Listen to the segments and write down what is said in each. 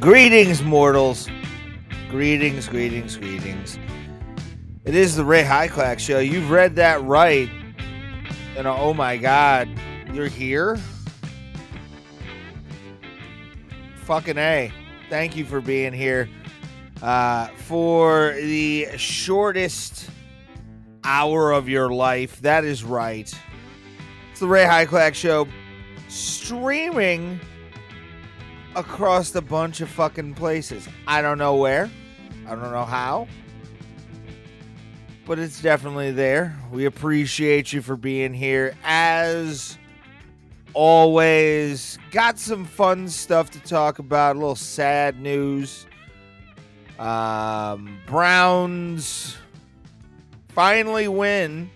Greetings, mortals. Greetings, greetings, greetings. It is the Ray Hyclak show. You've read that right. And oh my God, you're here? Fucking A. Thank you for being here for the shortest hour of your life. That is right. It's the Ray Hyclak show, streaming across a bunch of fucking places. I don't know where. I don't know how. But it's definitely there. We appreciate you for being here. As always, got some fun stuff to talk about. A little sad news. Browns finally win.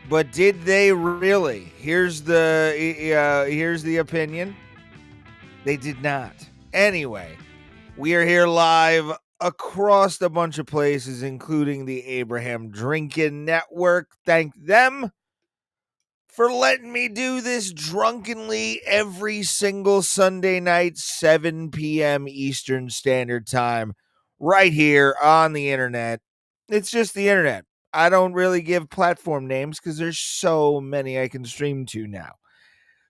But did they really? Here's the opinion. They did not. Anyway, we are here live across a bunch of places, including the Abraham Drinkin Network. Thank them for letting me do this drunkenly every single Sunday night, 7 p.m. Eastern Standard Time, right here on the internet. It's just the internet. I don't really give platform names because there's so many I can stream to now.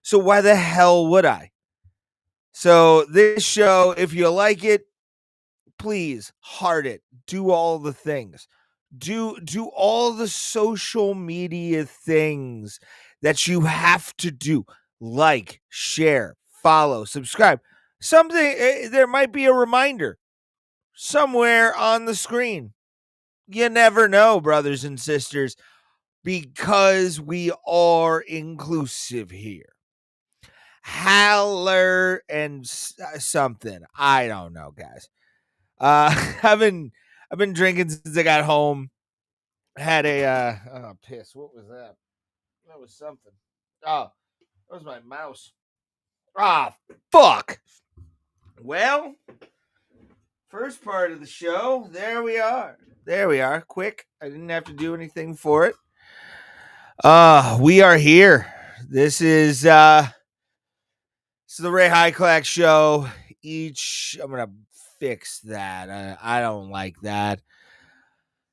So why the hell would I? So this show, if you like it, please heart it. Do all the things. Do all the social media things that you have to do. Like, share, follow, subscribe. Something there might be a reminder somewhere on the screen. You never know, brothers and sisters, because we are inclusive here. Haller and something. I don't know, guys. I've been drinking since I got home. Had a piss. What was that? That was something. Oh, that was my mouse. Ah, fuck. Well, first part of the show. There we are. Quick. I didn't have to do anything for it. We are here. This is the Ray Hyclak show. I'm gonna fix that. I don't like that.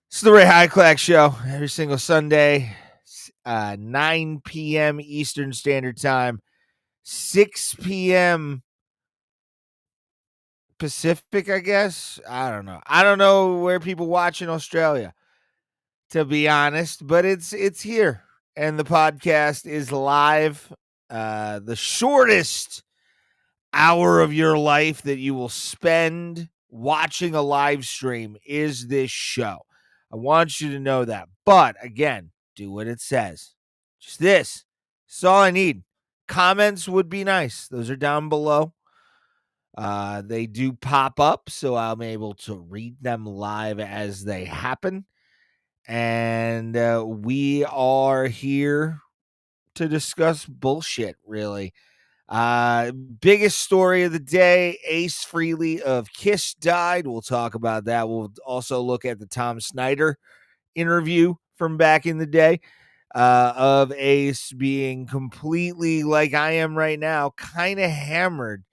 It's the Ray Hyclak show every single Sunday, 9 p.m. Eastern Standard Time, 6 p.m. Pacific, I guess. I don't know. I don't know where people watch in Australia, to be honest, but it's here, and the podcast is live. The shortest hour of your life that you will spend watching a live stream is this show. I want you to know that. But again, do what it says. Just this. That's all I need. Comments would be nice. Those are down below. They do pop up, so I'm able to read them live as they happen. And we are here to discuss bullshit, really. Biggest story of the day, Ace Frehley of Kiss died. We'll talk about that. We'll also look at the Tom Snyder interview from back in the day, of Ace being completely, like I am right now, kind of hammered,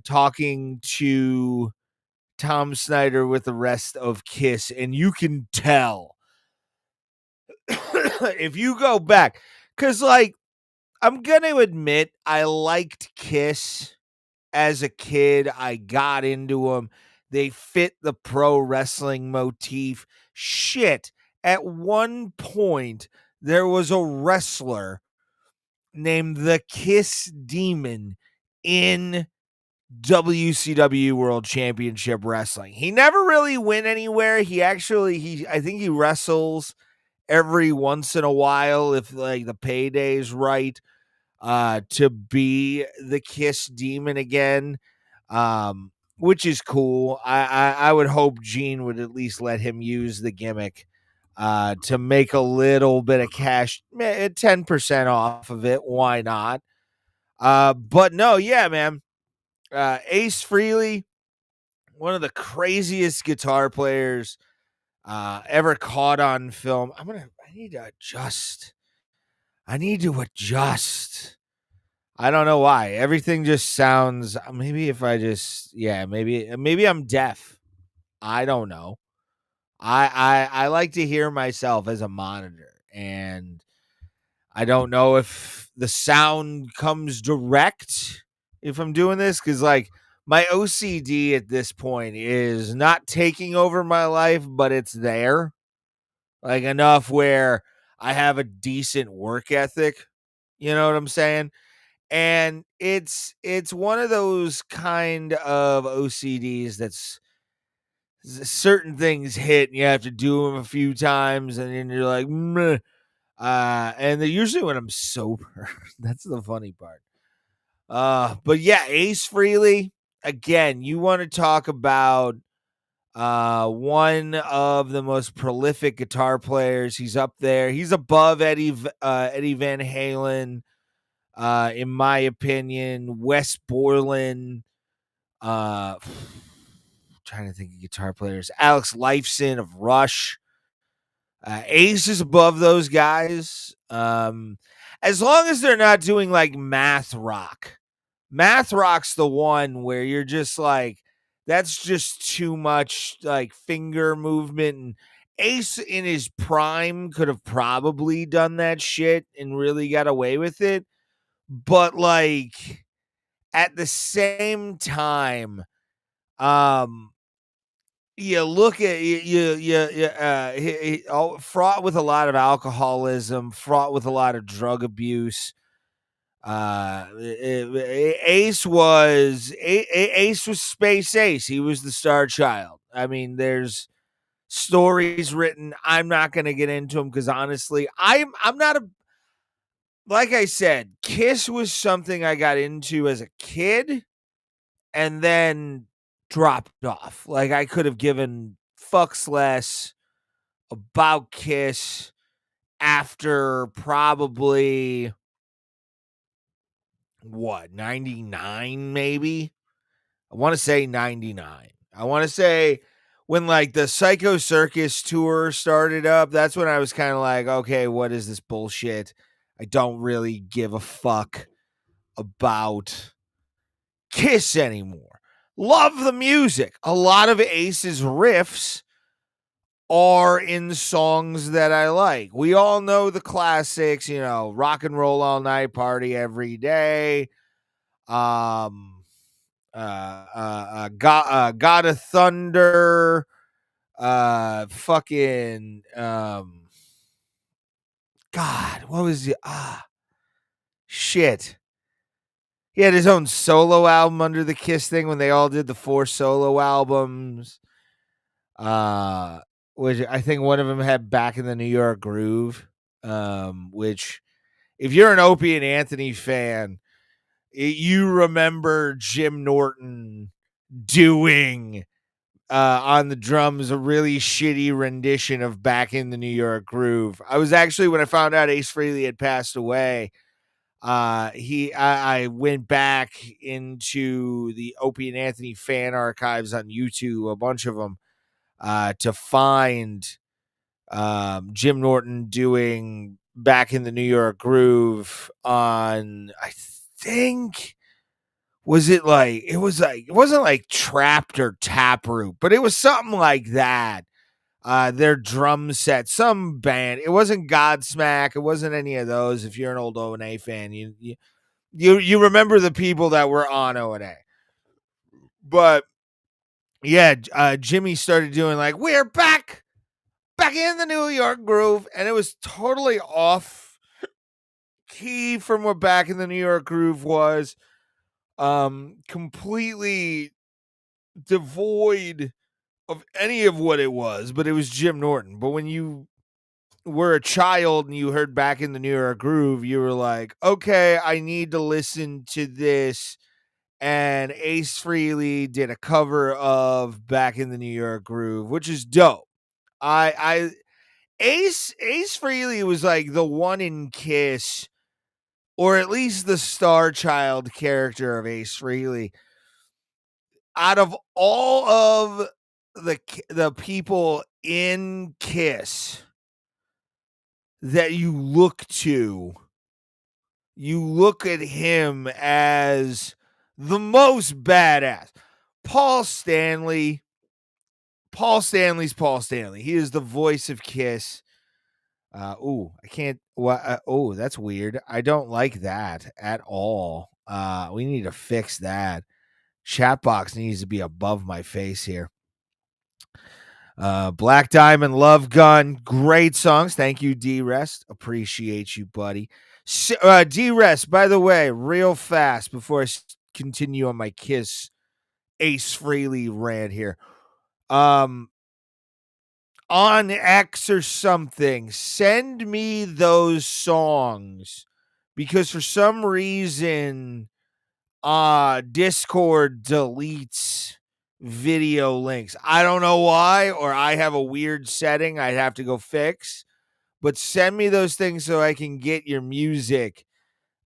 talking to Tom Snyder with the rest of Kiss. And you can tell if you go back, because, like, I'm going to admit I liked Kiss as a kid. I got into them. They fit the pro wrestling motif. Shit. At one point, there was a wrestler named the Kiss Demon in WCW World Championship Wrestling. He never really went anywhere. I think he wrestles every once in a while if, like, the payday's right, to be the Kiss Demon again, which is cool. I would hope Gene would at least let him use the gimmick to make a little bit of cash, 10% off of it. Why not? But no, yeah, man. Ace Frehley, one of the craziest guitar players ever caught on film. I need to adjust. I don't know why. Everything just sounds maybe if I just maybe I'm deaf. I don't know. I like to hear myself as a monitor, and I don't know if the sound comes direct if I'm doing this, cuz like my OCD at this point is not taking over my life, but it's there. Like enough where I have a decent work ethic. You know what I'm saying? And it's one of those kind of OCDs that's certain things hit and you have to do them a few times and then you're like, meh. And they're usually when I'm sober. That's the funny part. But yeah, Ace Frehley, again, you want to talk about one of the most prolific guitar players. He's up there. He's above Eddie Van Halen, in my opinion. Wes Borland, uh, trying to think of guitar players. Alex Lifeson of Rush. Ace is above those guys. As long as they're not doing like math rock. Math rock's the one where you're just like, that's just too much like finger movement. And Ace in his prime could have probably done that shit and really got away with it. But like at the same time, um, you look at fraught with a lot of alcoholism, fraught with a lot of drug abuse. Ace was Space Ace. He was the star child. I mean, there's stories written. I'm not going to get into them because honestly, I'm not a like I said. Kiss was something I got into as a kid and then dropped off. Like I could have given fucks less about Kiss after probably what 99 maybe. I want to say 99. I want to say when like the Psycho Circus tour started up, that's when I was kind of like, okay, what is this bullshit? I don't really give a fuck about Kiss anymore. Love the music. A lot of Ace's riffs are in songs that I like. We all know the classics, you know, Rock and Roll All Night, Party Every Day, God of Thunder, fucking, God, what was the, shit. He had his own solo album under the Kiss thing when they all did the 4 solo albums. Which I think one of them had Back in the New York Groove, which if you're an Opie and Anthony fan, you remember Jim Norton doing on the drums a really shitty rendition of Back in the New York Groove. I was actually, when I found out Ace Frehley had passed away, I went back into the Opie and Anthony fan archives on YouTube, a bunch of them, to find Jim Norton doing Back in the New York Groove on, I think, it wasn't like Trapped or Taproot, but it was something like that. Their drum set, some band. It wasn't Godsmack. It wasn't any of those. If you're an old O&A fan, you remember the people that were on O&A. But yeah, Jimmy started doing like, we're back in the New York Groove, and it was totally off key from what Back in the New York Groove was. Completely devoid of any of what it was, but it was Jim Norton. But when you were a child and you heard Back in the New York Groove, you were like, okay, I need to listen to this. And Ace Frehley did a cover of Back in the New York Groove, which is dope. Ace Frehley was like the one in Kiss, or at least the star child character of Ace Frehley. Out of all of the people in Kiss that you look to, you look at him as the most badass. Paul Stanley's Paul Stanley. He is the voice of Kiss. I can't. Oh, that's weird. I don't like that at all. We need to fix that. Chat box needs to be above my face here. Black Diamond, Love Gun, great songs. Thank you, D-Rest. Appreciate you, buddy. D-Rest, by the way, real fast before I continue on my Kiss Ace Frehley rant here. On X or something, send me those songs, because for some reason Discord deletes video links. I don't know why, or I have a weird setting I'd have to go fix, but send me those things so I can get your music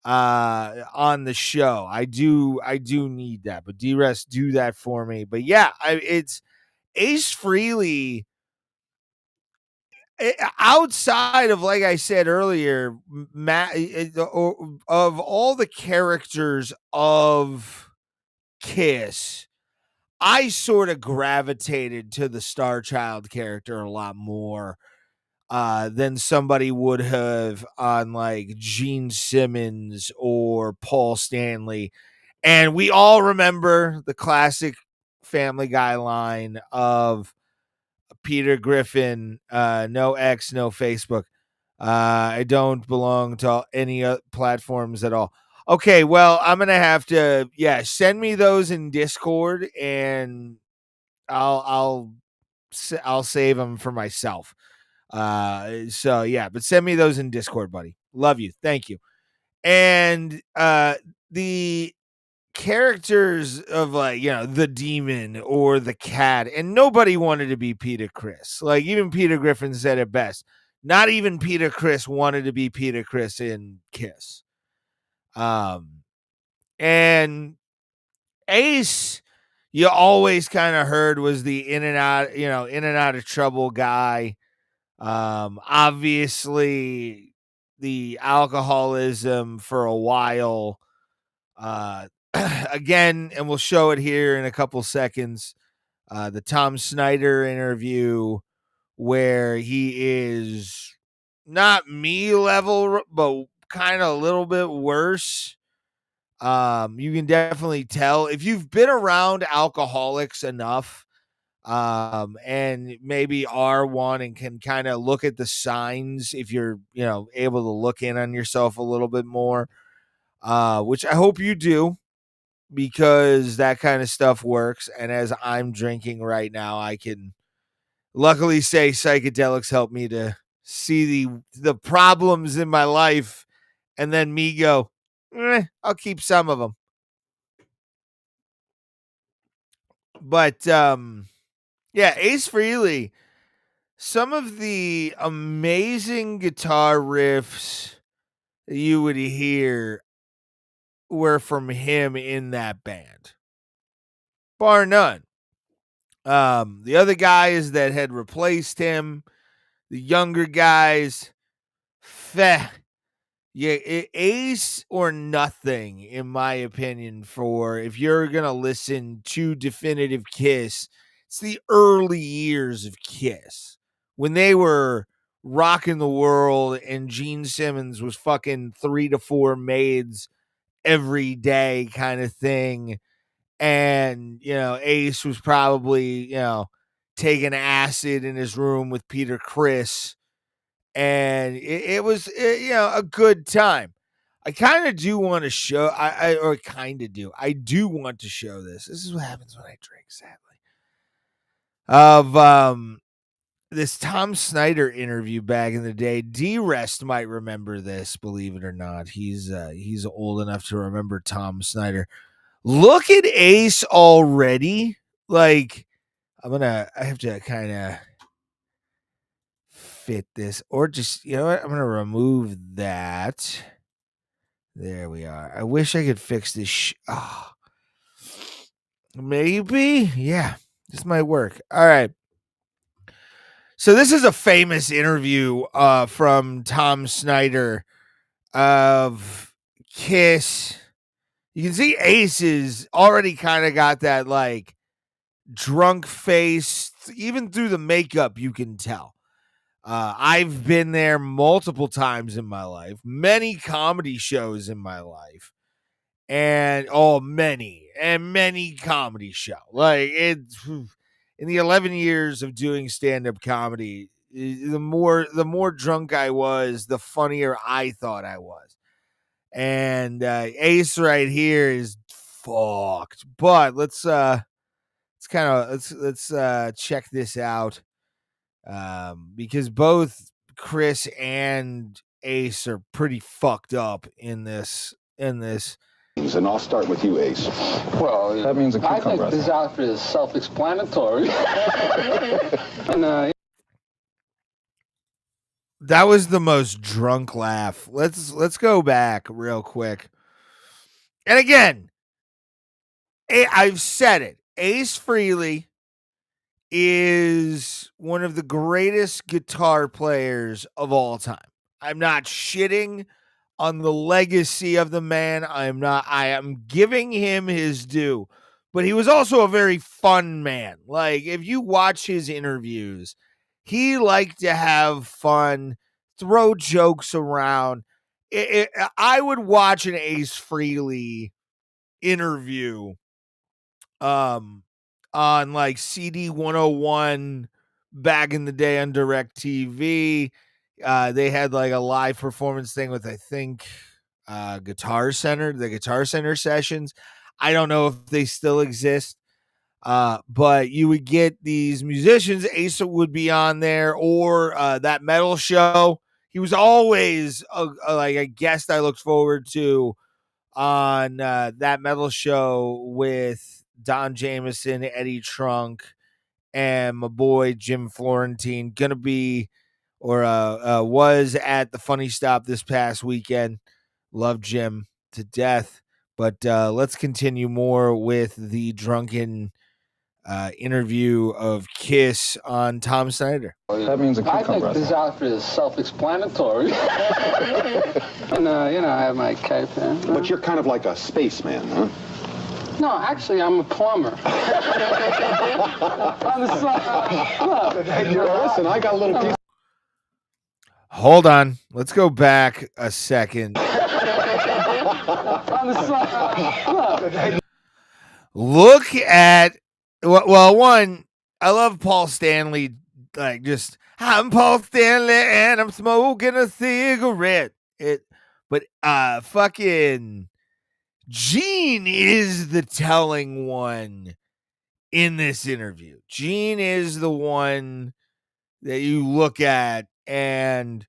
on the show. I do need that, but D-Rest, do that for me. But yeah, it's Ace Frehley. Outside of, like I said earlier, of all the characters of Kiss, I sort of gravitated to the Star Child character a lot more than somebody would have on like Gene Simmons or Paul Stanley. And we all remember the classic Family Guy line of Peter Griffin, no X, no Facebook. I don't belong to any platforms at all. Okay, well, I'm gonna have to, send me those in Discord, and I'll save them for myself. So yeah, but send me those in Discord, buddy. Love you, thank you. And the characters of, like, the demon or the cat, and nobody wanted to be Peter Criss. Like, even Peter Griffin said it best. Not even Peter Criss wanted to be Peter Criss in Kiss. And Ace, you always kind of heard, was the in and out of trouble guy. Obviously the alcoholism for a while. Again, and we'll show it here in a couple seconds. The Tom Snyder interview, where he is not me level, but kind of a little bit worse. You can definitely tell if you've been around alcoholics enough, and maybe are one and can kind of look at the signs, if you're, able to look in on yourself a little bit more, which I hope you do, because that kind of stuff works. And as I'm drinking right now, I can luckily say psychedelics help me to see the problems in my life, and then me go, I'll keep some of them. But Ace Frehley, some of the amazing guitar riffs that you would hear were from him in that band, bar none. The other guys that had replaced him, the younger guys, Ace or nothing, in my opinion, for if you're going to listen to definitive Kiss. It's the early years of Kiss, when they were rocking the world and Gene Simmons was fucking 3 to 4 maids every day kind of thing. And, Ace was probably, taking acid in his room with Peter Criss. And it was, a good time. I kind of do want to show, I do want to show this. This is what happens when I drink, sadly. Of this Tom Snyder interview back in the day. D-Rest might remember this, believe it or not. He's old enough to remember Tom Snyder. Look at Ace already. Like, I have to kind of fit this, or just, you know what? I'm going to remove that. There we are. I wish I could fix this. Maybe. Yeah, this might work. All right. So this is a famous interview from Tom Snyder of Kiss. You can see Ace's already kind of got that like drunk face. Even through the makeup, you can tell. I've been there multiple times in my life, many comedy shows in my life, and many comedy shows. Like it's in the 11 years of doing stand-up comedy, the more drunk I was, the funnier I thought I was. And Ace right here is fucked. But let's check this out. Because both Chris and Ace are pretty fucked up in this. And I'll start with you, Ace. Well, that means a cucumber. I think this outfit is self-explanatory. That was the most drunk laugh. Let's go back real quick. And again, I've said it. Ace Frehley is one of the greatest guitar players of all time. I'm not shitting on the legacy of the man. I am giving him his due. But he was also a very fun man. Like, if you watch his interviews, he liked to have fun, throw jokes around. I would watch an Ace Frehley interview on like CD 101 back in the day on DirecTV. They had like a live performance thing with, I think, the Guitar Center sessions. I don't know if they still exist. But you would get these musicians. Asa would be on there, or that metal show. He was always like a guest I looked forward to on that metal show with Don Jameson, Eddie Trunk, and my boy Jim Florentine. Gonna be or was at the Funny Stop this past weekend. Love Jim to death. But let's continue more with the drunken interview of Kiss on Tom Snyder. That means a cucumber. I think this outfit is self-explanatory. And, I have my cape here. But you're kind of like a spaceman, huh? No, actually, I'm a plumber. On the side. Listen, I got a little piece. Hold on. Let's go back a second. On the side. Look at, well, one, I love Paul Stanley. Like, just, I'm Paul Stanley and I'm smoking a cigarette. But fucking Gene is the telling one in this interview. Gene is the one that you look at and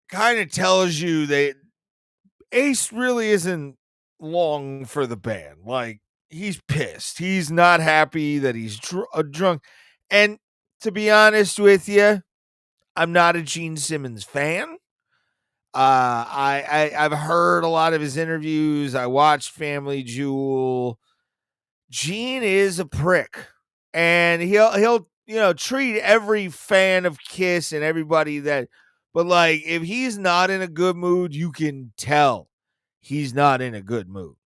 kind of tells you that Ace really isn't long for the band. Like, he's pissed. He's not happy that he's drunk. And to be honest with you, I'm not a Gene Simmons fan. I've heard a lot of his interviews. I watched Family Jewel. Gene is a prick, and he'll treat every fan of Kiss and everybody that. But like, if he's not in a good mood, you can tell he's not in a good mood,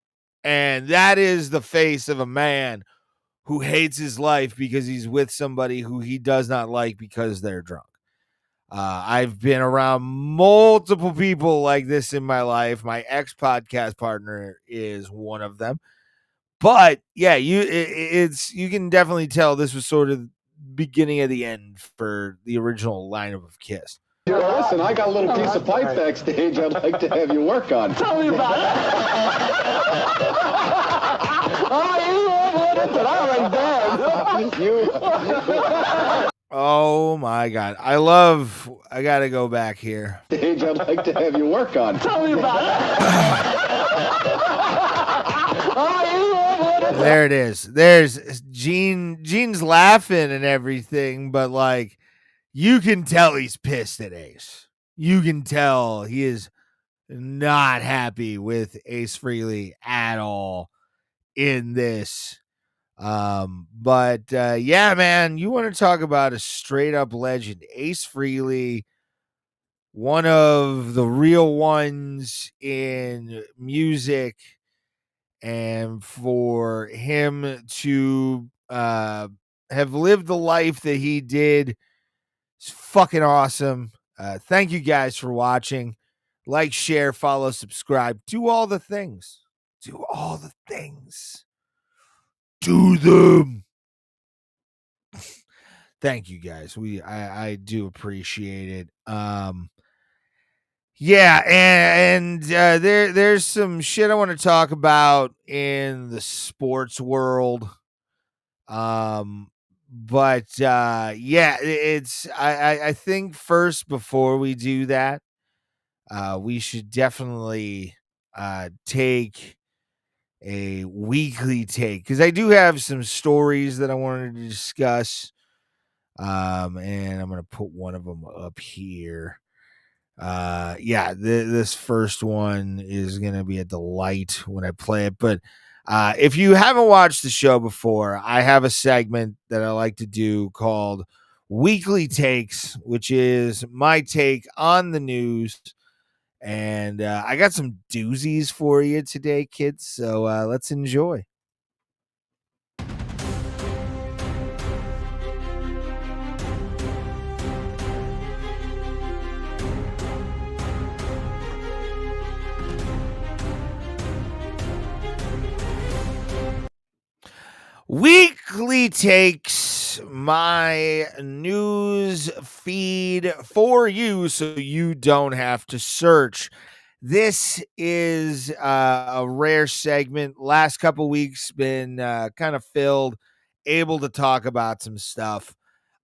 and that is the face of a man who hates his life because he's with somebody who he does not like because they're drunk. I've been around multiple people like this in my life. My ex-podcast partner is one of them. But yeah, you can definitely tell this was sort of beginning of the end for the original lineup of Kiss. Listen, I got a little piece of pipe backstage I'd like to have you work on. Tell me about it. Oh my God. I gotta go back here. Stage I'd like to have you work on. Tell me about it. There it is. There's Gene's laughing and everything, but like, you can tell he's pissed at Ace. You can tell he is not happy with Ace Frehley at all in this. But yeah, man, you want to talk about a straight up legend. Ace Frehley one of the real ones in music, and for him to have lived the life that he did is fucking awesome. Thank you guys for watching. Like, share, follow, subscribe. Do all the things. Do all the things. Do them. Thank you guys. I do appreciate it. Yeah, and there's some shit I want to talk about in the sports world. But yeah, it's I think first, before we do that, we should definitely take a weekly take, because I do have some stories that I wanted to discuss. And I'm gonna put one of them up here. Yeah, this first one is gonna be a delight when I play it. But if you haven't watched the show before, I have a segment that I like to do called Weekly Takes, which is my take on the news. And I got some doozies for you today, kids. So let's enjoy. Weekly Takes, my news feed for you so you don't have to search. This is a rare segment. Last couple weeks been kind of filled, able to talk about some stuff.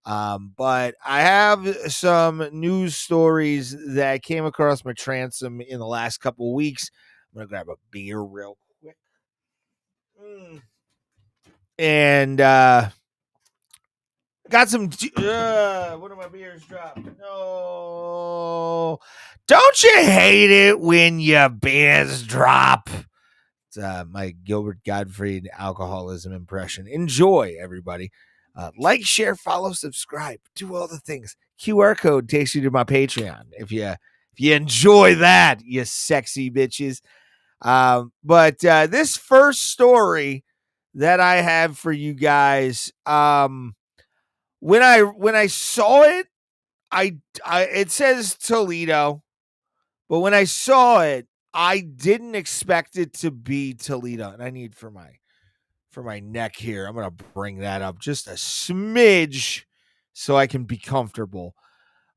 But I have some news stories that came across my transom in the last couple weeks. I'm going to grab a beer real quick. And got some one of my beers dropped. No, don't you hate it when your beers drop? It's my Gilbert Gottfried alcoholism impression. Enjoy, everybody. Like, share, follow, subscribe, do all the things. QR code takes you to my Patreon if you enjoy that, you sexy bitches. But this first story that I have for you guys, when I saw it, I it says Toledo, but when I saw it, I didn't expect it to be Toledo. And I need for my neck here, I'm gonna bring that up just a smidge so I can be comfortable.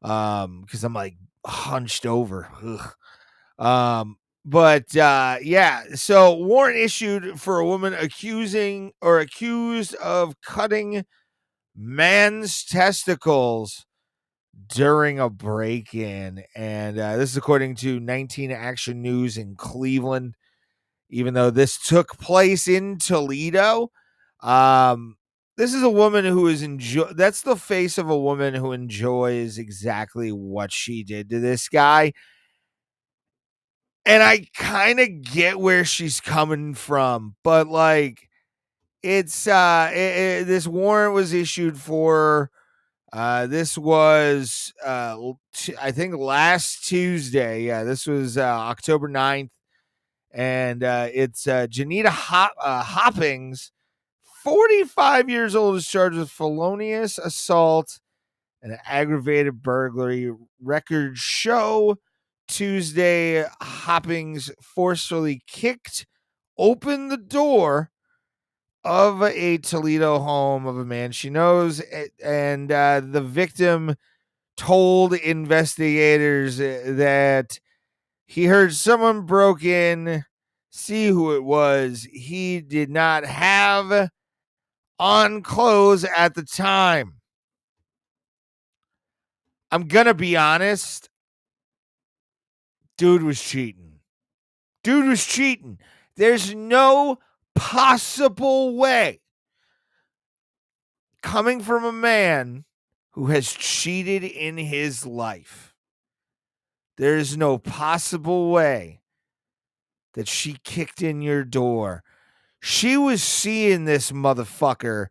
Because I'm like hunched over. Ugh. But yeah, so warrant issued for a woman accused of cutting man's testicles during a break-in. And this is according to 19 Action News in Cleveland, even though this took place in Toledo. This is a woman who is that's the face of a woman who enjoys exactly what she did to this guy. And I kind of get where she's coming from, but like, it's this warrant was issued for this was I think last Tuesday. Yeah, this was October 9th. And it's Janita Hoppings, 45 years old, is charged with felonious assault and aggravated burglary. Records show Tuesday, Hoppings forcefully kicked open the door of a Toledo home of a man she knows, and the victim told investigators that he heard someone broke in, see who it was. He did not have on clothes at the time. I'm going to be honest. Dude was cheating. There's no possible way, coming from a man who has cheated in his life, there's no possible way that she kicked in your door. She was seeing this motherfucker,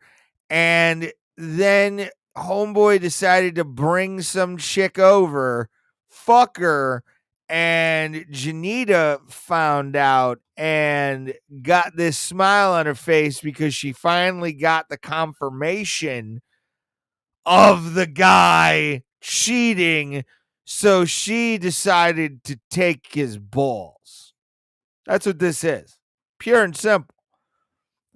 and then homeboy decided to bring some chick over fucker, and Janita found out and got this smile on her face because she finally got the confirmation of the guy cheating. So she decided to take his balls. That's what this is. Pure and simple.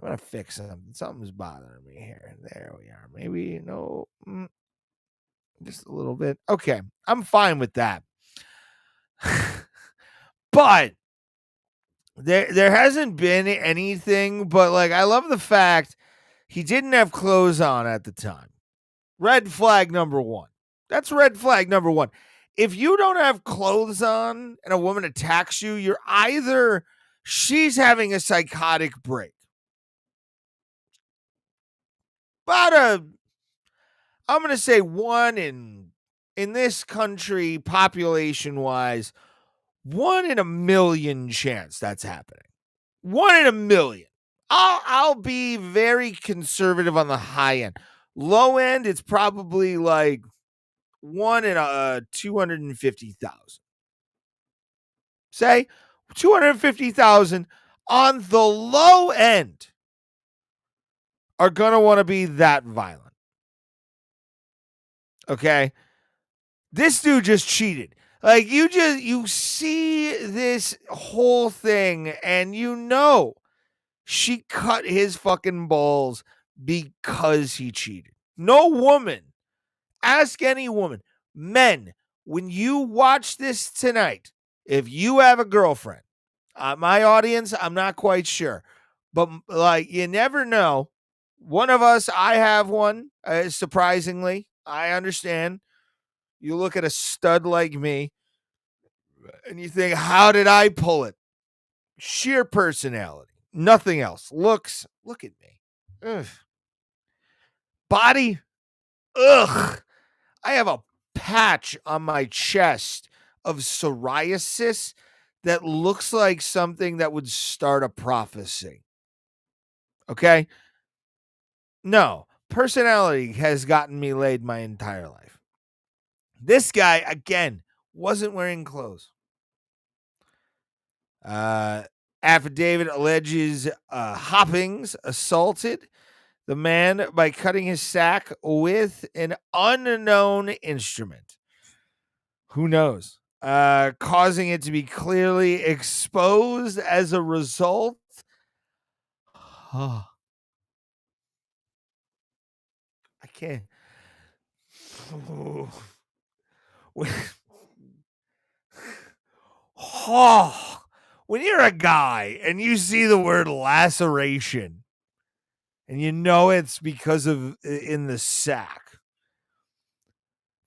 I'm going to fix something. Something's bothering me here. There we are. Maybe, no, just a little bit. Okay. I'm fine with that. But there hasn't been anything, but like, I love the fact he didn't have clothes on at the time. Red flag number one. That's red flag number one. If you don't have clothes on and a woman attacks you, you're either she's having a psychotic break. I'm going to say one in this country, population wise, 1 in a million chance that's happening. 1 in a million. I'll be very conservative on the high end. Low end, it's probably like 1 in 250,000. Say 250,000 on the low end are going to want to be that violent. Okay? This dude just cheated. Like, you see this whole thing and you know she cut his fucking balls because he cheated. No woman, ask any woman, men, when you watch this tonight, if you have a girlfriend, my audience, I'm not quite sure, but like, you never know. One of us, I have one, surprisingly. I understand. You look at a stud like me and you think, how did I pull it? Sheer personality. Nothing else. Looks. Look at me. Ugh. Body. Ugh. I have a patch on my chest of psoriasis that looks like something that would start a prophecy. Okay? No. Personality has gotten me laid my entire life. This guy, again, wasn't wearing clothes. Affidavit alleges Hoppings assaulted the man by cutting his sack with an unknown instrument. Who knows? Causing it to be clearly exposed as a result. I can't. When you're a guy and you see the word laceration and you know it's because of in the sack,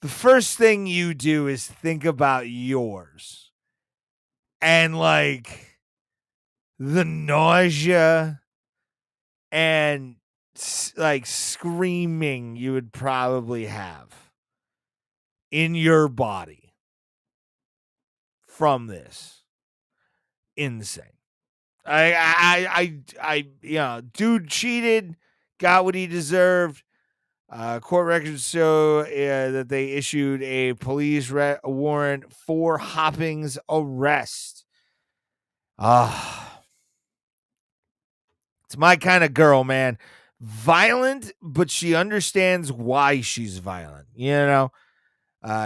the first thing you do is think about yours and like the nausea and like screaming you would probably have in your body from this. Insane. Dude cheated, got what he deserved. Court records show that they issued a police warrant for Hopping's arrest. It's my kind of girl, man. Violent, but she understands why she's violent. You know,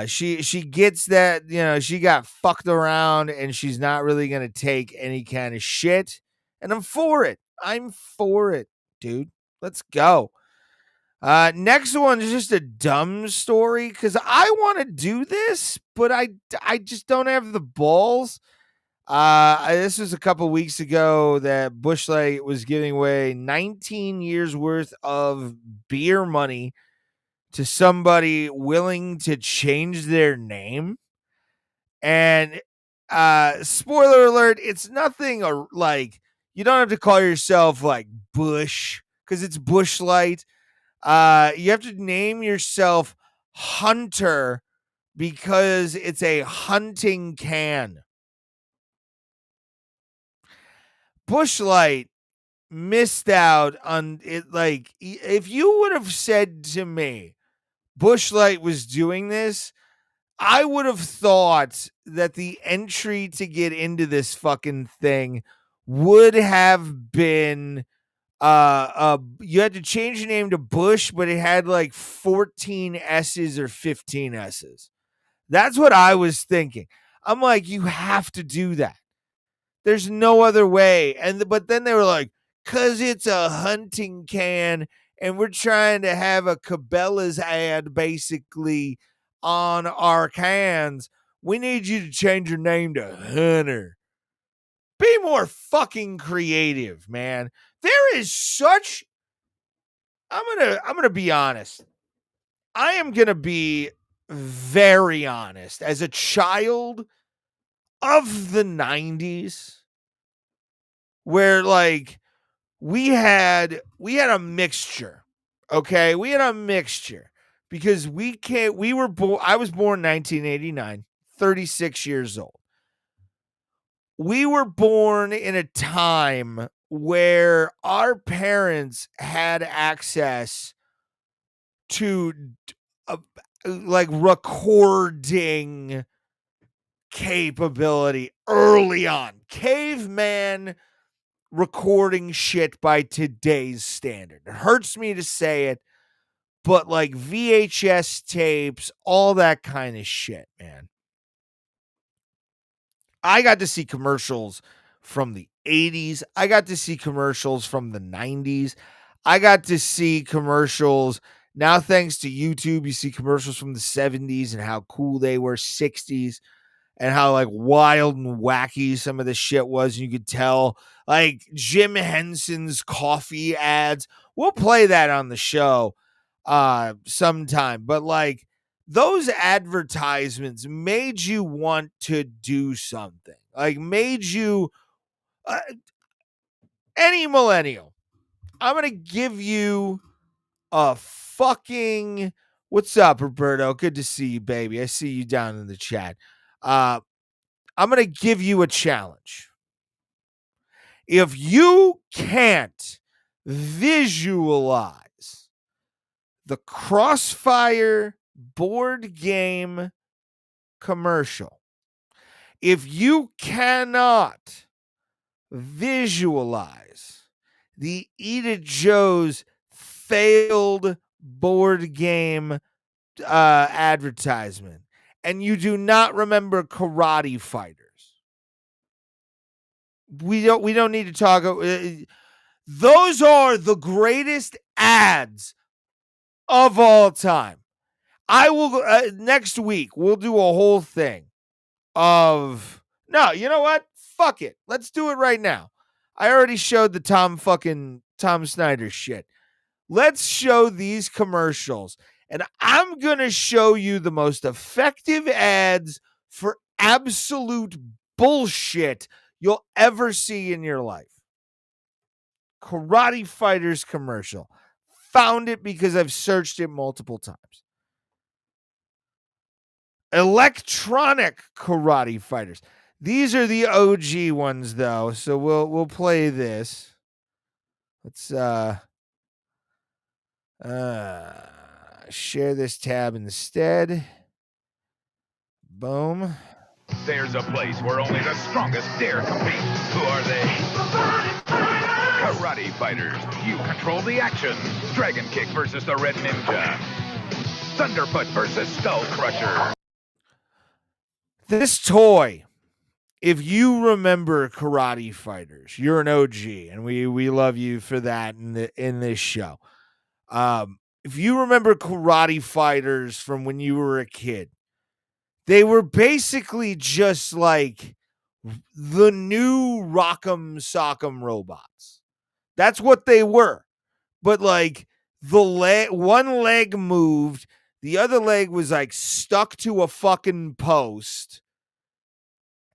she gets that. You know, she got fucked around, and she's not really gonna take any kind of shit. And I'm for it. I'm for it, dude. Let's go. Next one is just a dumb story because I want to do this, but I just don't have the balls. This was a couple weeks ago that Busch Light was giving away 19 years worth of beer money to somebody willing to change their name. And spoiler alert, it's nothing like you don't have to call yourself like Busch because it's Busch Light. You have to name yourself Hunter because it's a hunting can. Busch Light missed out on it. Like, if you would have said to me, Busch Light was doing this, I would have thought that the entry to get into this fucking thing would have been you had to change your name to Bush, but it had like 14 S's or 15 S's. That's what I was thinking. I'm like, you have to do that. There's no other way. But then they were like, cause it's a hunting can, and we're trying to have a Cabela's ad basically on our cans. We need you to change your name to Hunter. Be more fucking creative, man. There is such I'm gonna be honest. I am gonna be very honest. As a child of the 90s, where like we had a mixture. Okay, we had a mixture because we were born. I was born 1989, 36 years old. We were born in a time where our parents had access to like recording capability early on. Caveman recording shit by today's standard. It hurts me to say it, but like VHS tapes, all that kind of shit, man. I got to see commercials from the 80s. I got to see commercials from the 90s. I got to see commercials. Now, thanks to YouTube, you see commercials from the 70s and how cool they were, 60s, and how like wild and wacky some of the shit was. You could tell like Jim Henson's coffee ads. We'll play that on the show sometime. But like those advertisements made you want to do something. Like made you any millennial. I'm going to give you a fucking what's up, Roberto? Good to see you, baby. I see you down in the chat. I'm going to give you a challenge. If you can't visualize the Crossfire board game commercial, if you cannot visualize the Eat at Joe's failed board game advertisement, and you do not remember Karate Fighters, we don't need to talk. Those are the greatest ads of all time. I will next week we'll do a whole thing of no. You know what? Fuck it. Let's do it right now. I already showed the Tom Snyder shit. Let's show these commercials, and I'm gonna show you the most effective ads for absolute bullshit you'll ever see in your life. Karate Fighters commercial. Found it because I've searched it multiple times. Electronic Karate Fighters. These are the OG ones though, so we'll play this. Let's share this tab instead. Boom. There's a place where only the strongest dare compete. Who are they? Karate Fighters. You control the action. Dragon Kick versus the Red Ninja. Thunderfoot versus Skull Crusher. This toy, if you remember Karate Fighters, you're an OG, and we love you for that in this show. If you remember Karate Fighters from when you were a kid, they were basically just like the new Rock'em Sock'em robots. That's what they were. But like one leg moved, the other leg was like stuck to a fucking post.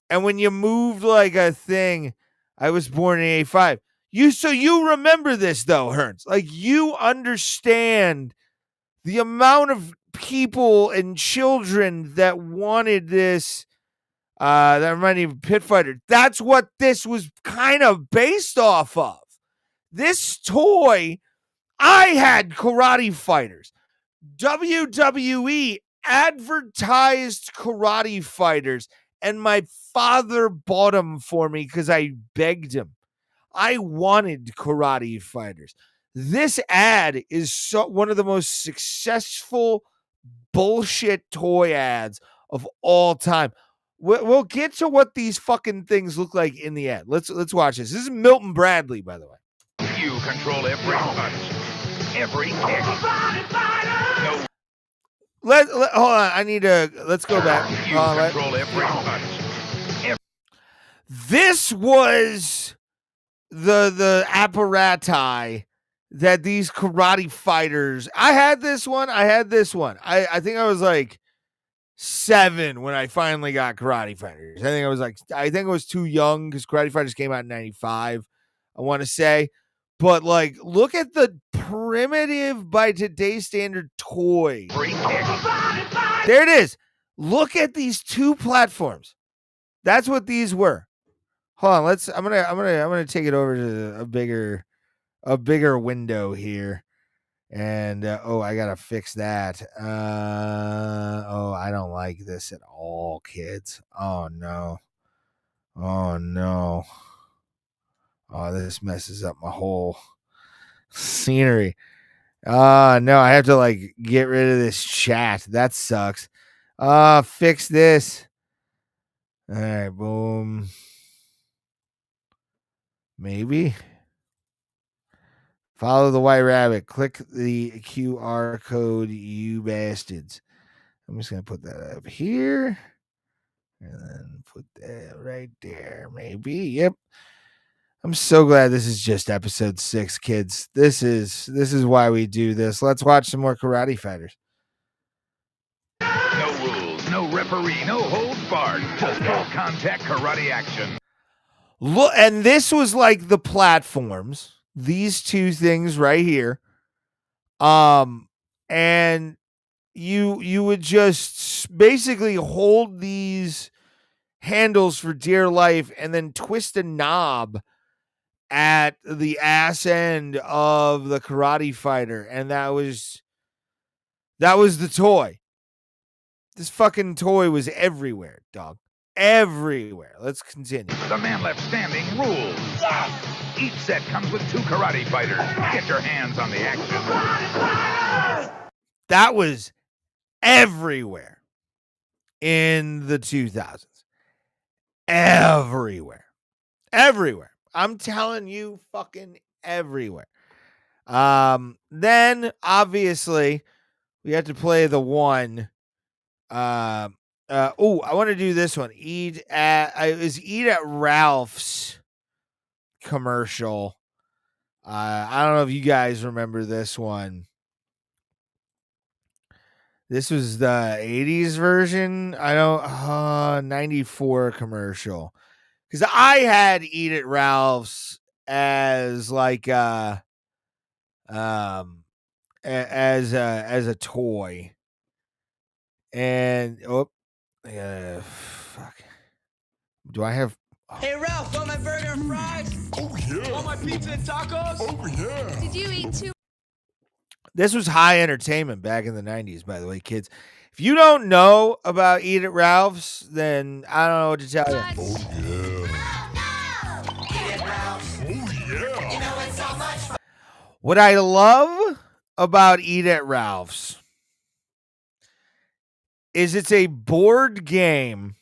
And when you moved like a thing, I was born in 85. You remember this though, Hearns. Like you understand the amount of people and children that wanted this. That reminded me of Pit Fighter. That's what this was kind of based off of. This toy, I had Karate Fighters. WWE advertised karate fighters, and my father bought them for me because I begged him. I wanted karate fighters. This ad is one of the most successful bullshit toy ads of all time. We'll get to what these fucking things look like in the ad. Let's watch this. This is Milton Bradley, by the way. You control every punch, every kick. No, Hold on. I need to. Let's go back. you control every punch. This was the apparati that these karate fighters. I had this one. I think I was like 7 when I finally got Karate Fighters. I think I was too young because Karate Fighters came out in 95, I want to say. But like, look at the primitive by today's standard toy. There it is. Look at these 2 platforms. That's what these were. Hold on, I'm gonna take it over to a bigger window here. And I gotta fix that. I don't like this at all, kids. Oh no. Oh, this messes up my whole scenery. No, I have to like get rid of this chat. That sucks. Fix this. All right, boom. Maybe. Follow the white rabbit. Click the QR code, you bastards. I'm just going to put that up here. And then put that right there. Maybe. Yep. I'm so glad this is just episode 6, kids. This is why we do this. Let's watch some more Karate Fighters. No rules, no referee, no holds barred. Just full contact karate action. Look, and this was like the platforms. These 2 things right here. And you would just basically hold these handles for dear life and then twist a knob at the ass end of the karate fighter, and that was the toy. This fucking toy was everywhere, dog. Everywhere. Let's continue. The man left standing rules. Each set comes with 2 karate fighters. Get your hands on the action. That was everywhere in the 2000s. Everywhere. I'm telling you, fucking everywhere. Then obviously we have to play the one. I want to do this one. Eat at Ralph's commercial. I don't know if you guys remember this one. This was the 80s version. I don't 94 commercial. Because I had Eat at Ralph's as like as a toy. And fuck. Do I have Hey Ralph, want my burger and fries? Oh yeah. Want my pizza and tacos? Oh yeah. Did you eat too? This was high entertainment back in the 90s, by the way, kids. If you don't know about Eat at Ralph's, then I don't know what to tell you. Oh yeah. Eat at Ralph's. Oh yeah. You know it's so much fun. What I love about Eat at Ralph's is it's a board game.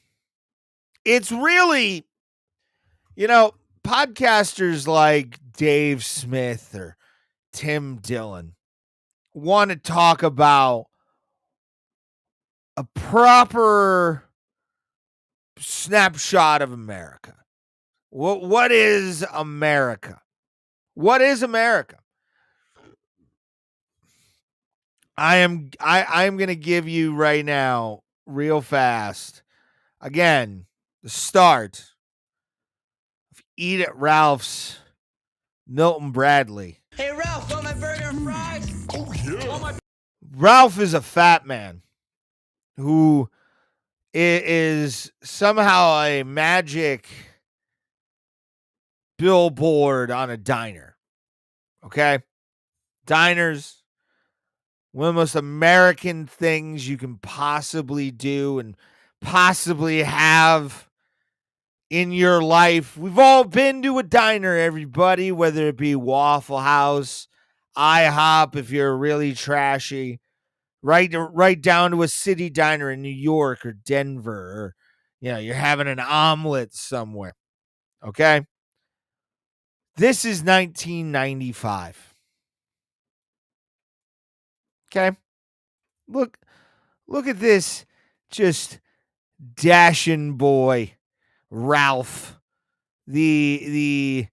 It's really, podcasters like Dave Smith or Tim Dillon want to talk about a proper snapshot of America. What is America? What is America? I am going to give you right now, real fast, again, the start of Eat at Ralph's, Milton Bradley. Hey Ralph, want my burger and fries? Oh yeah. Ralph is a fat man who is somehow a magic billboard on a diner. Okay? Diners, One of the most American things you can possibly do and possibly have in your life. We've all been to a diner, everybody, whether it be Waffle House, IHOP, if you're really trashy, right down to a city diner in New York or Denver, or you're having an omelet somewhere. Okay? This is 1995. Okay? Look at this just dashing boy, Ralph, the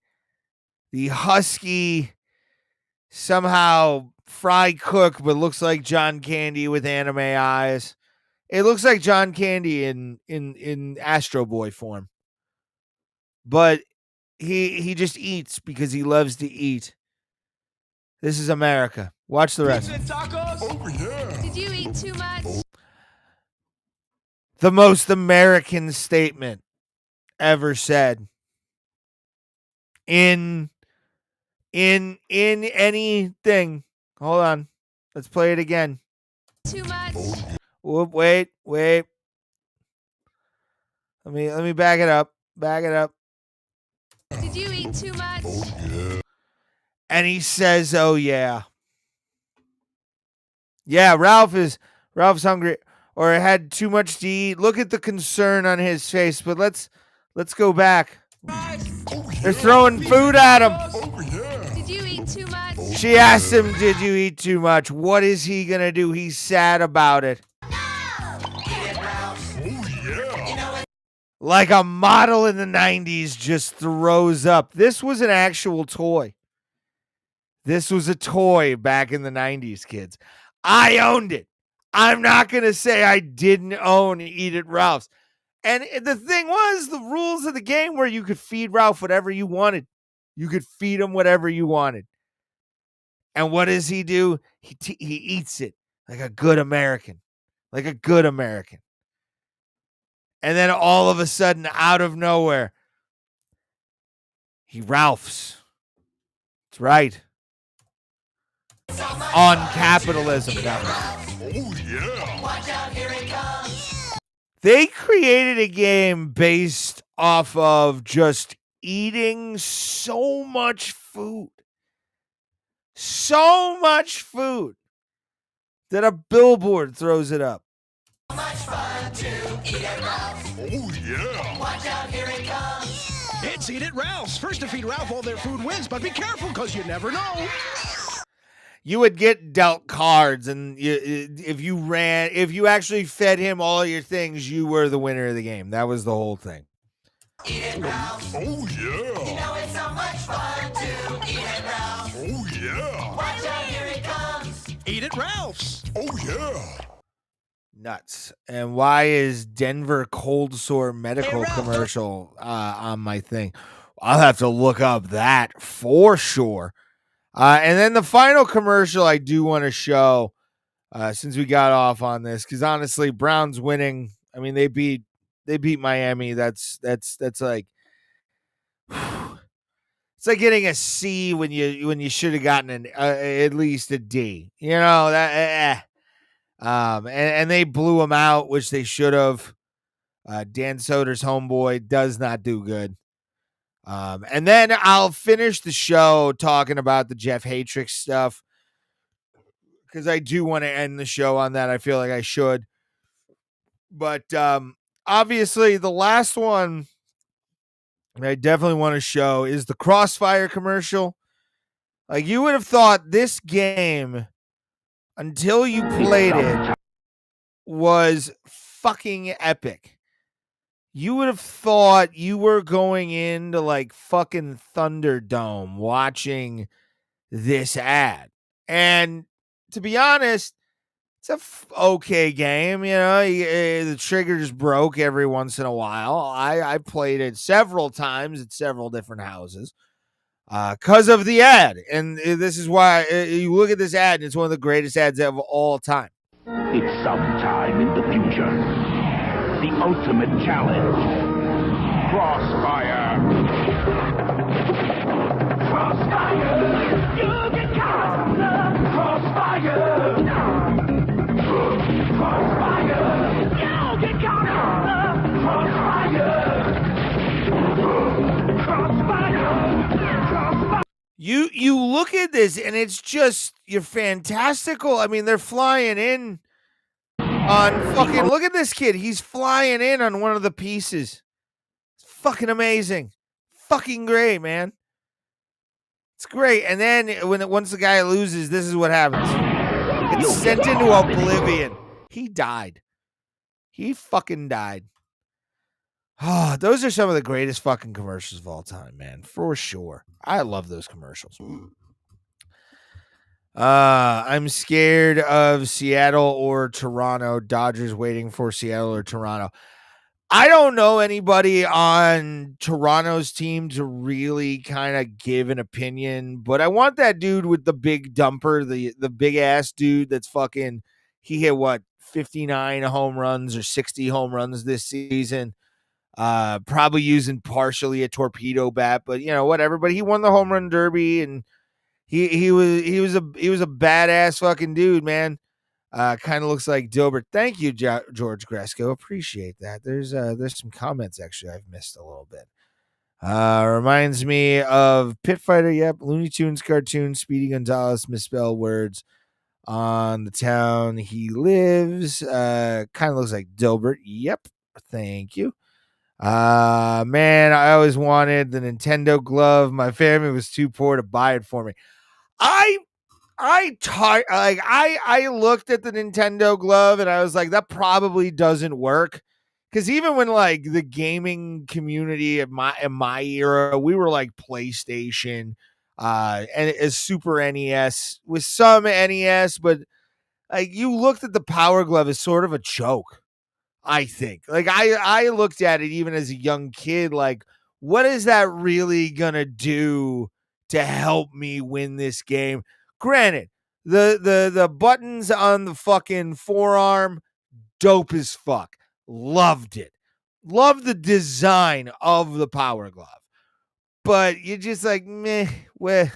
husky, somehow fry cook, but looks like John Candy with anime eyes. It looks like John Candy in Astro Boy form, but he just eats because he loves to eat. This is America. Watch the rest. Pizza and tacos? Oh, yeah. Did you eat too much? The most American statement ever said in anything. Hold on. Let's play it again. Too much? Whoop, wait. Let me back it up. Did you eat too much? Yeah. And he says, "Oh yeah." Yeah, Ralph's hungry or had too much to eat. Look at the concern on his face, but let's go back. They're throwing food at him. Oh, yeah. Did you eat too much? She asked him, "Did you eat too much?" What is he going to do? He's sad about it. Oh, yeah. Like a model in the 90s just throws up. This was an actual toy. This was a toy back in the 90s, kids. I owned it. I'm not going to say I didn't own Eat at Ralph's. And the thing was, the rules of the game were you could feed Ralph whatever you wanted. You could feed him whatever you wanted. And what does he do? He eats it like a good American. Like a good American. And then all of a sudden, out of nowhere, he Ralphs. That's right. On capitalism. Oh, yeah. Watch out, here it comes. They created a game based off of just eating so much food. So much food that a billboard throws it up. So much fun to eat at Ralph's. Oh, yeah. Watch out, here it comes. It's Eat at Ralph's. First to feed Ralph all their food wins, but be careful because you never know. You would get dealt cards, and if you actually fed him all your things, you were the winner of the game. That was the whole thing. Eat at Ralph's. Oh, You yeah. know it's so much fun to eat at Ralph's. Oh, yeah. Watch out, here it comes. Eat at Ralph's. Oh, yeah. Nuts. And why is Denver cold sore medical Ralph, commercial on my thing? I'll have to look up that for sure. And then the final commercial I do want to show, since we got off on this, because honestly, Browns winning. I mean, they beat Miami. That's like it's like getting a C when you should have gotten at least a D. You know that. And they blew them out, which they should have. Dan Soder's homeboy does not do good. And then I'll finish the show talking about the Jeff Hatrix stuff because I do want to end the show on that. I feel like I should. But obviously, the last one I definitely want to show is the Crossfire commercial. Like, you would have thought this game, until you played it, was fucking epic. You would have thought you were going into like fucking Thunderdome watching this ad. And to be honest, it's a okay game. You know, the trigger just broke every once in a while. I played it several times at several different houses because of the ad. And this is why you look at this ad, and it's one of the greatest ads of all time. It's sometime in the future. The ultimate challenge. Crossfire. Crossfire. You can come. Crossfire. You look at this and it's just you're fantastical. I mean, they're flying in on fucking look at this kid. He's flying in on one of the pieces. It's fucking amazing. Fucking great, man. It's great. And then once the guy loses, this is what happens. It's sent into oblivion. He died. He fucking died. Oh, those are some of the greatest fucking commercials of all time, man. For sure. I love those commercials. I'm scared of Seattle or Toronto. Dodgers waiting for Seattle or Toronto. I don't know anybody on Toronto's team to really kind of give an opinion, but I want that dude with the big dumper, the big ass dude that's fucking, he hit what, 59 home runs or 60 home runs this season. Probably using partially a torpedo bat, but you know, whatever. But he won the home run derby, and he was a badass fucking dude, man. Kind of looks like Dilbert. Thank you, George Gresco. Appreciate that. There's some comments actually I've missed a little bit. Reminds me of Pit Fighter. Yep, Looney Tunes cartoon. Speedy Gonzalez misspelled words on the town he lives. Kind of looks like Dilbert. Yep. Thank you. Man, I always wanted the Nintendo glove. My family was too poor to buy it for me. I looked at the Nintendo glove and I was like, that probably doesn't work. Because even when like the gaming community in my era, we were like PlayStation, and a Super NES with some NES, but like you looked at the Power Glove as sort of a joke. I think like I looked at it even as a young kid, like, what is that really gonna do to help me win this game? Granted, the buttons on the fucking forearm, dope as fuck. Loved it. Loved the design of the Power Glove. But you just like, meh, well,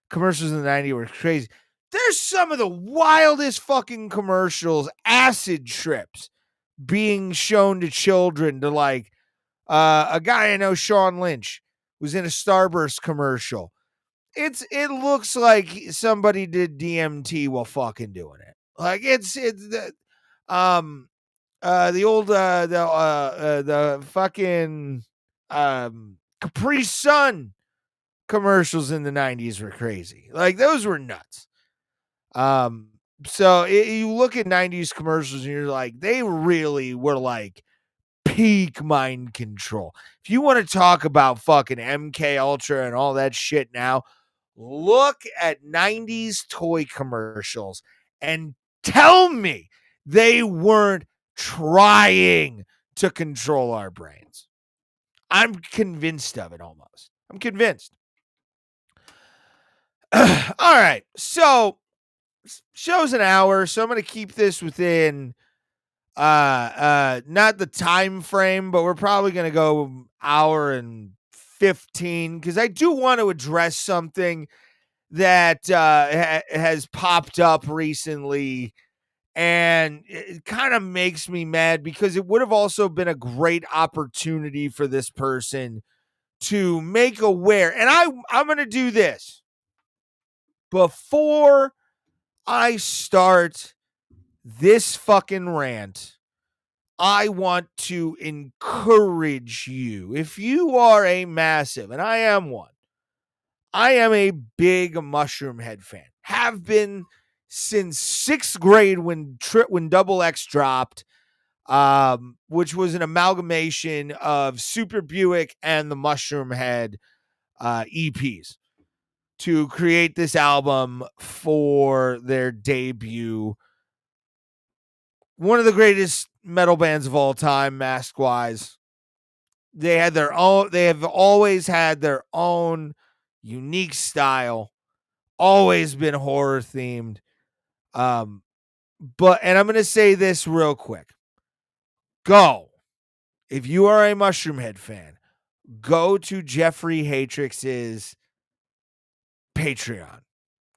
commercials in the 90s were crazy. There's some of the wildest fucking commercials, acid trips being shown to children, to like a guy I know, Sean Lynch, was in a Starburst commercial. It looks like somebody did DMT while fucking doing it. Like it's the fucking Capri Sun commercials in the 90s were crazy. Like those were nuts. So you look at 90s commercials and you're like, they really were like peak mind control. If you want to talk about fucking MK Ultra and all that shit now, look at 90s toy commercials and tell me they weren't trying to control our brains. I'm convinced of it almost. I'm convinced. All right. So show's an hour, so I'm going to keep this within not the time frame, but we're probably going to go hour and 15 because I do want to address something that has popped up recently, and it kind of makes me mad because it would have also been a great opportunity for this person to make aware. And I'm going to do this before I start this fucking rant. I want to encourage you, if you are a massive, and I am one, I am a big Mushroom Head fan. Have been since 6th grade when Double X dropped, which was an amalgamation of Super Buick and the Mushroom Head EPs to create this album for their debut. One of the greatest metal bands of all time, mask-wise. They had their own, they have always had their own unique style, always been horror themed. And I'm going to say this real quick. Go. If you are a Mushroom Head fan, go to Jeffrey Hatrix's Patreon.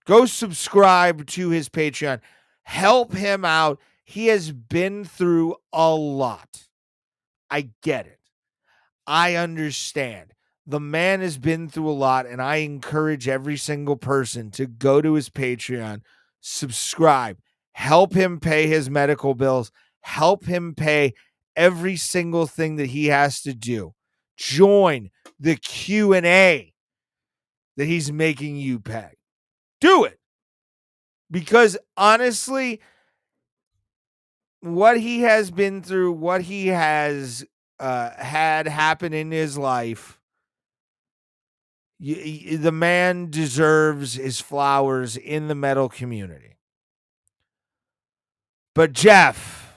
Go subscribe to his Patreon. Help him out. He has been through a lot. I get it. I understand. The man has been through a lot, and I encourage every single person to go to his Patreon, subscribe, help him pay his medical bills, help him pay every single thing that he has to do. Join the Q&A that he's making you pay. Do it. Because honestly, what he has been through, what he has had happen in his life, the man deserves his flowers in the metal community. But Jeff,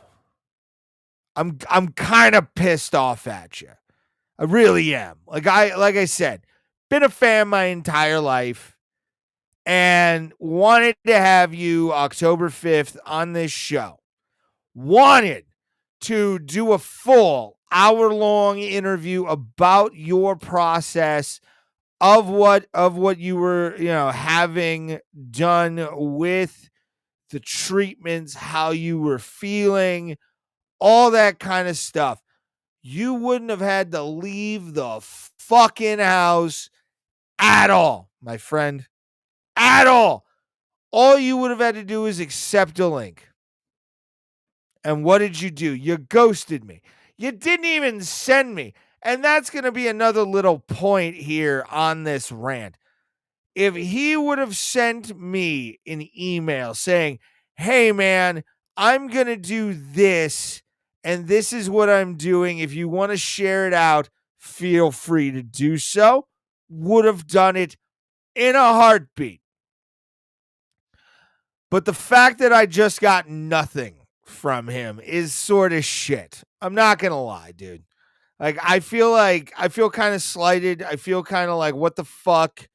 I'm kind of pissed off at you. I really am. Like I said, been a fan my entire life and wanted to have you October 5th on this show. Wanted to do a full hour-long interview about your process of what you were, having done with the treatments, how you were feeling, all that kind of stuff. You wouldn't have had to leave the fucking house at all, my friend. At all. All you would have had to do is accept a link. And what did you do? You ghosted me. You didn't even send me. And that's going to be another little point here on this rant. If he would have sent me an email saying, hey, man, I'm going to do this, and this is what I'm doing. If you want to share it out, feel free to do so. Would have done it in a heartbeat. But the fact that I just got nothing from him is sort of shit. I'm not going to lie, dude. Like, I feel kind of slighted. I feel kind of like, what the fuck?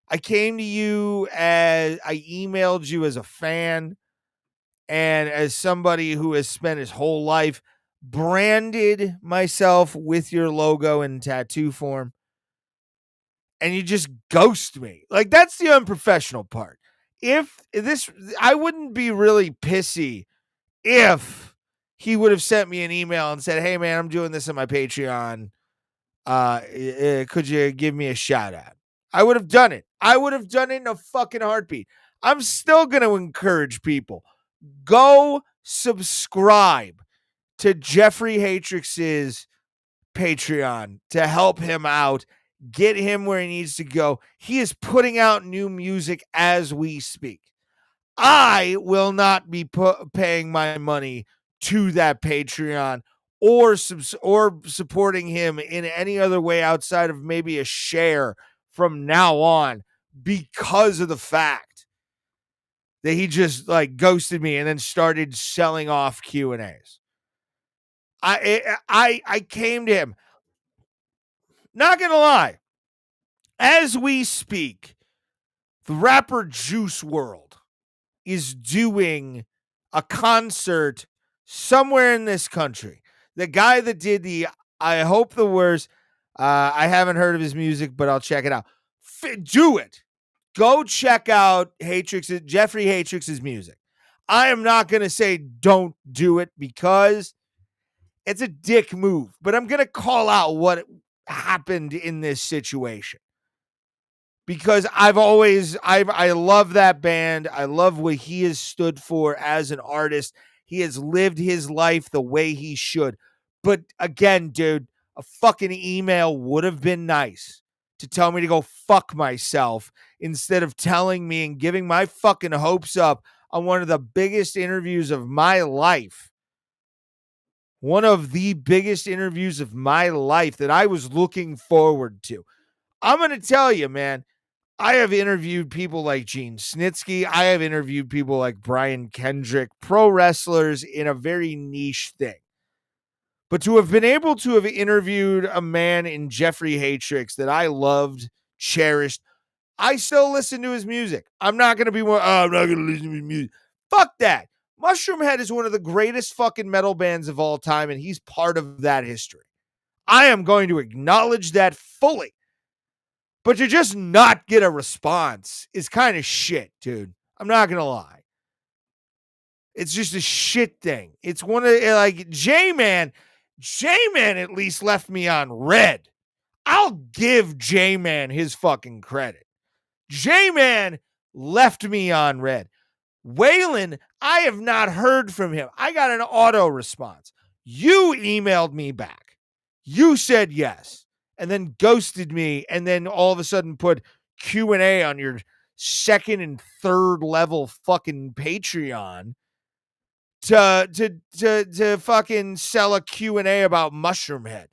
I came to you as I emailed you as a fan and as somebody who has spent his whole life branded myself with your logo in tattoo form. And you just ghost me. Like, that's the unprofessional part. I wouldn't be really pissy if he would have sent me an email and said, hey, man, I'm doing this on my Patreon. Could you give me a shout out? I would have done it. I would have done it in a fucking heartbeat. I'm still going to encourage people. Go subscribe to Jeffrey Hatrix's Patreon to help him out. Get him where he needs to go. He is putting out new music as we speak. I will not be paying my money to that Patreon or supporting him in any other way outside of maybe a share from now on because of the fact that he just like ghosted me and then started selling off Q&As. I came to him. Not going to lie. As we speak, the rapper Juice WRLD is doing a concert somewhere in this country. The guy that did I Hope the Worst, I haven't heard of his music, but I'll check it out. Do it. Go check out Jeffrey Hatrix's music. I am not going to say don't do it because it's a dick move, but I'm going to call out what happened in this situation. Because I love that band. I love what he has stood for as an artist. He has lived his life the way he should. But again, dude, a fucking email would have been nice to tell me to go fuck myself instead of telling me and giving my fucking hopes up on one of the biggest interviews of my life. One of the biggest interviews of my life that I was looking forward to. I'm going to tell you, man. I have interviewed people like Gene Snitsky. I have interviewed people like Brian Kendrick, pro wrestlers in a very niche thing. But to have been able to have interviewed a man in Jeffrey Hatrix that I loved, cherished, I still listen to his music. I'm not going to be more, I'm not going to listen to his music. Fuck that. Mushroomhead is one of the greatest fucking metal bands of all time, and he's part of that history. I am going to acknowledge that fully. But to just not get a response is kind of shit, dude. I'm not going to lie. It's just a shit thing. It's one of, like, J-Man at least left me on red. I'll give J-Man his fucking credit. J-Man left me on red. Waylon, I have not heard from him. I got an auto response. You emailed me back. You said yes, and then ghosted me, and then all of a sudden put Q&A on your second and third level fucking Patreon to fucking sell a Q&A about Mushroomhead.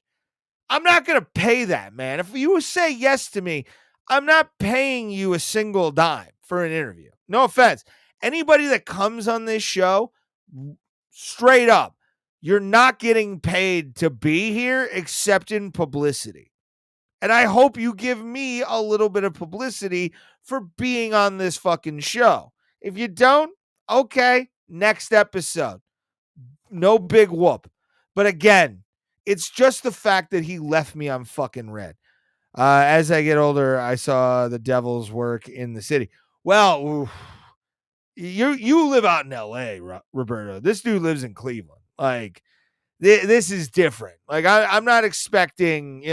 I'm not going to pay that, man. If you say yes to me, I'm not paying you a single dime for an interview. No offense. Anybody that comes on this show, straight up, you're not getting paid to be here except in publicity. And I hope you give me a little bit of publicity for being on this fucking show. If you don't, okay, next episode. No big whoop. But again, it's just the fact that he left me on fucking red. As I get older, I saw the devil's work in the city. Well, oof, you live out in L.A., Roberto. This dude lives in Cleveland. Like, this is different. Like, I'm not expecting,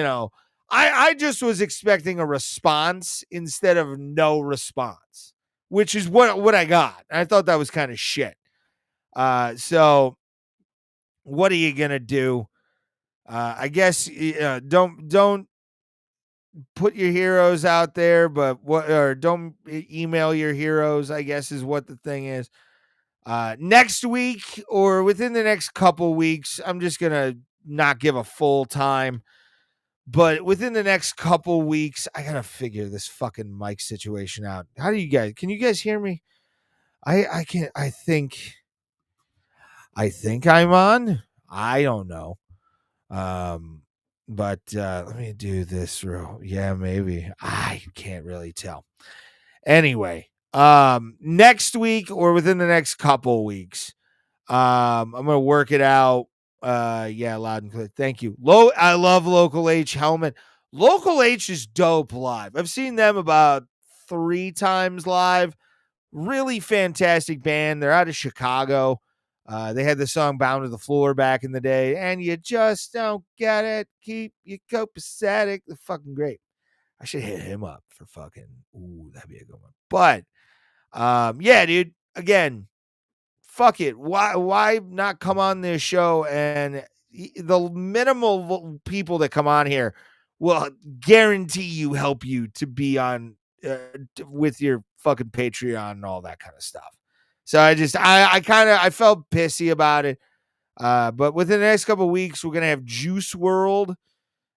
I just was expecting a response instead of no response, which is what I got. I thought that was kind of shit. So what are you gonna do? I guess don't put your heroes out there, but don't email your heroes, I guess is what the thing is. Next week or within the next couple weeks, I'm just gonna not give a full time, but within the next couple weeks, I gotta figure this fucking mic situation out. How do you guys? Can you guys hear me? I can't. I think I'm on. I don't know. But let me do this real. Yeah, maybe. I can't really tell. Anyway, next week or within the next couple weeks, I'm gonna work it out. Yeah, loud and clear. Thank you. I love Local H helmet. Local H is dope live. I've seen them about 3 times live. Really fantastic band. They're out of Chicago. They had the song Bound to the Floor back in the day, and you just don't get it. Keep you copacetic. They're fucking great. I should hit him up for fucking, that'd be a good one. But yeah, dude, again, fuck it. Why not come on this show? And the minimal people that come on here will guarantee you help you to be on with your fucking Patreon and all that kind of stuff. So I felt pissy about it. But within the next couple of weeks, we're going to have Juice World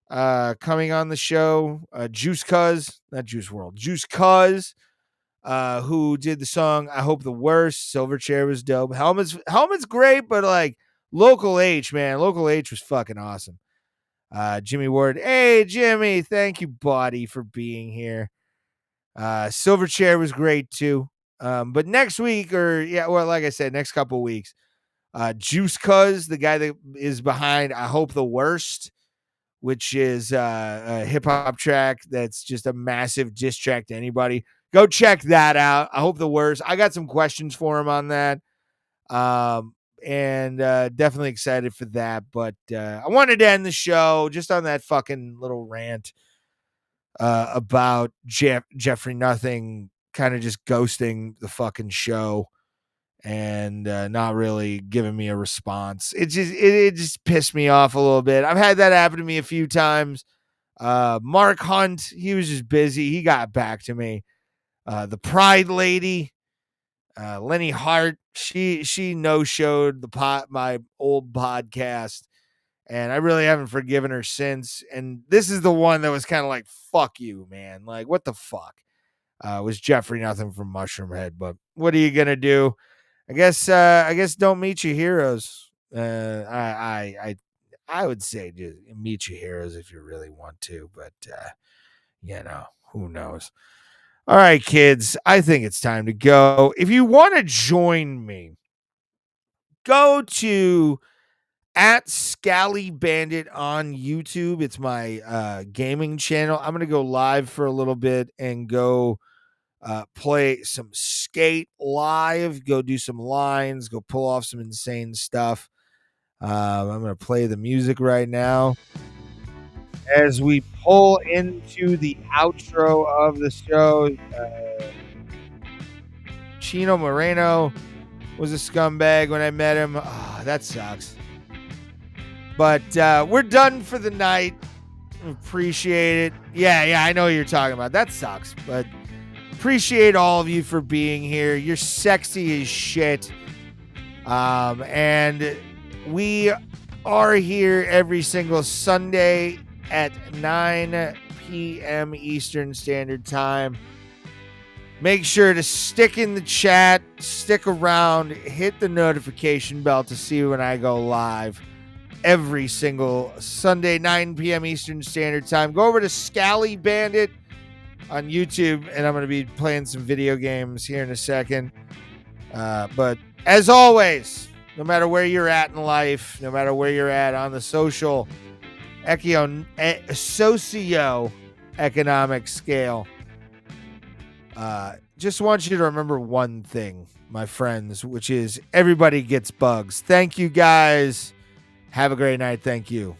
coming on the show. Juice Cuz, not Juice World, Juice Cuz, who did the song I Hope the Worst. Silverchair was dope. Helmet's great, but like Local H, man. Local H was fucking awesome. Jimmy Ward. Hey, Jimmy. Thank you, buddy, for being here. Silverchair was great too. But next week, like I said, next couple weeks, Juice Cuz, the guy that is behind I Hope the Worst, which is a hip-hop track that's just a massive diss track to anybody. Go check that out. I Hope the Worst. I got some questions for him on that. And definitely excited for that. But I wanted to end the show just on that fucking little rant about Jeffrey Nothing kind of just ghosting the fucking show and not really giving me a response. It just pissed me off a little bit. I've had that happen to me a few times. Mark Hunt, he was just busy. He got back to me. The Pride Lady, Lenny Hart, she no-showed my old podcast, and I really haven't forgiven her since. And this is the one that was kind of like, fuck you, man. Like, what the fuck? Was Jeffrey Nothing from Mushroomhead. But what are you gonna do? I guess don't meet your heroes. I would say just meet your heroes if you really want to, but who knows? All right, kids, I think it's time to go. If you want to join me, go to @ScallyBandit on YouTube. It's my gaming channel. I'm gonna go live for a little bit and go play some skate live, go do some lines, go pull off some insane stuff. I'm going to play the music right now. as we pull into the outro of the show. Chino Moreno was a scumbag when I met him. Oh, that sucks. But we're done for the night. Appreciate it. Yeah, I know what you're talking about. That sucks. But appreciate all of you for being here. You're sexy as shit. And we are here every single Sunday at 9 p.m. Eastern Standard Time. Make sure to stick in the chat, stick around, hit the notification bell to see when I go live every single Sunday, 9 p.m. Eastern Standard Time. Go over to Scally Bandit on YouTube, and I'm going to be playing some video games here in a second. But as always, no matter where you're at in life, no matter where you're at on the socio-economic scale, just want you to remember one thing, my friends, which is everybody gets bugs. Thank you, guys. Have a great night. Thank you.